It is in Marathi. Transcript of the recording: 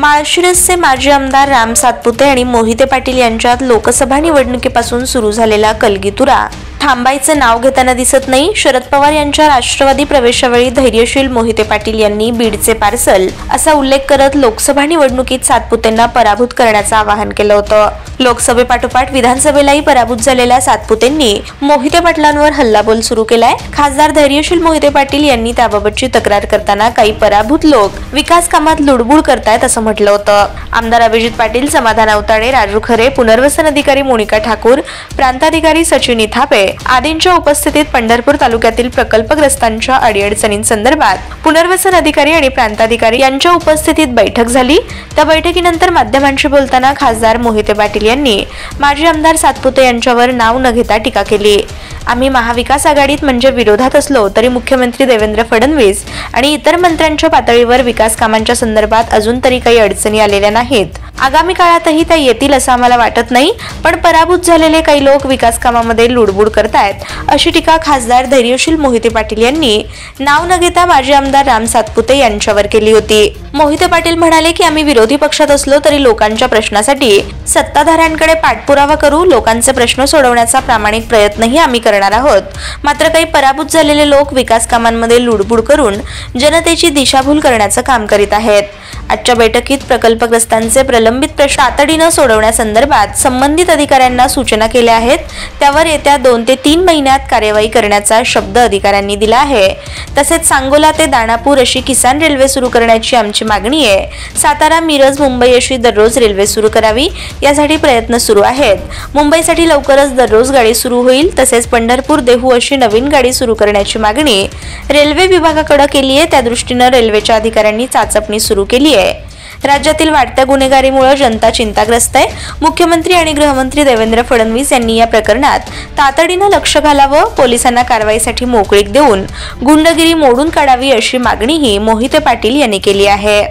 माळशिरसचे माजी आमदार राम सातपुते आणि मोहिते पाटील यांच्यात लोकसभा निवडणुकीपासून सुरू झालेला कलगीतुरा थांबायचं नाव घेताना दिसत नाही। शरद पवार यांच्या राष्ट्रवादी प्रवेशावेळी धैर्यशील मोहिते पाटील यांनी बीडचे पार्सल असा उल्लेख करत लोकसभा निवडणुकीत सातपुतेंना पराभूत करण्याचं आवाहन केलं होतं। लोकसभेपाठोपाठ विधानसभेलाही पराभूत झालेल्या सातपुतेंनी मोहिते पाटलांवर हल्लाबोल सुरू केलाय। खासदार धैर्यशील मोहिते पाटील यांनी त्याबाबतची तक्रार करताना काही पराभूत लोक विकास कामात लुडबुड करतायत असं म्हटलं होतं। आमदार अभिजित पाटील, समाधान अवताडे, राजू खरे, पुनर्वसन अधिकारी मोनिका ठाकूर, प्रांताधिकारी सचिन इथापे आदींच्या उपस्थितीत पंढरपूर तालुक्यातील प्रकल्पग्रस्तांच्या अडीअडचणींसंदर्भात पुनर्वसन अधिकारी आणि प्रांताधिकारी यांच्या उपस्थितीत बैठक झाली। त्या बैठकीनंतर माध्यमांशी बोलताना खासदार मोहिते पाटील यांनी माजी आमदार सातपुते यांच्यावर नाव न घेता टीका केली। आम्ही महाविकास आघाडीत म्हणजे विरोधात असलो तरी मुख्यमंत्री देवेंद्र फडणवीस आणि इतर मंत्र्यांच्या पातळीवर विकास कामांच्या संदर्भात अजून तरी काही अडचणी आलेल्या नाहीत। आगामी काळातही त्या येतील असं आम्हाला वाटत नाही, पण पराभूत झालेले काही लोक विकास कामामध्ये लुडबुड करतायत अशी टीका खासदार धैर्यशील मोहिते पाटील यांनी नाव न घेता माजी आमदार राम सातपुते यांच्यावर केली होती। मोहिते पाटील म्हणाले की आम्ही विरोधी पक्षात असलो तरी लोकांच्या प्रश्नासाठी सत्ताधाऱ्यांकडे पाठपुरावा करू, लोकांचे प्रश्न सोडवण्याचा प्रामाणिक प्रयत्नही आम्ही करणार आहोत। मात्र काही पराभूत झालेले लोक विकास कामांमध्ये लुडबुड करून जनतेची दिशाभूल करण्याचं काम करीत आहेत। आजच्या बैठकीत प्रकल्पग्रस्तांचे प्रलंबित प्रश्न तातडीने सोडवण्यासंदर्भात संबंधित अधिकाऱ्यांना सूचना केल्या आहेत। त्यावर येत्या 2 ते 3 महिन्यात कार्यवाही करण्याचा शब्द अधिकाऱ्यांनी दिला आहे। तसेच सांगोला ते दानापूर अशी किसान रेल्वे सुरू करण्याची आमची मागणी आहे। सातारा, मिरज, मुंबई अशी दररोज रेल्वे सुरू करावी यासाठी प्रयत्न सुरू आहेत। मुंबईसाठी लवकरच दररोज गाडी सुरू होईल। तसेच पंढरपूर, देहू अशी नवीन गाडी सुरू करण्याची मागणी रेल्वे विभागाकडे केली आहे। त्या दृष्टीने रेल्वेच्या अधिकाऱ्यांनी चाचपणी सुरू केली आहे। राज्यातील वाढत्या गुन्हेगारीमुळे जनता चिंताग्रस्त आहे। मुख्यमंत्री आणि गृहमंत्री देवेंद्र फडणवीस यांनी या प्रकरणात तातडीने लक्ष घालावं, पोलिसांना कारवाईसाठी मोकळीक देऊन गुंडगिरी मोडून काढावी अशी मागणीही मोहिते पाटील यांनी केली आहे।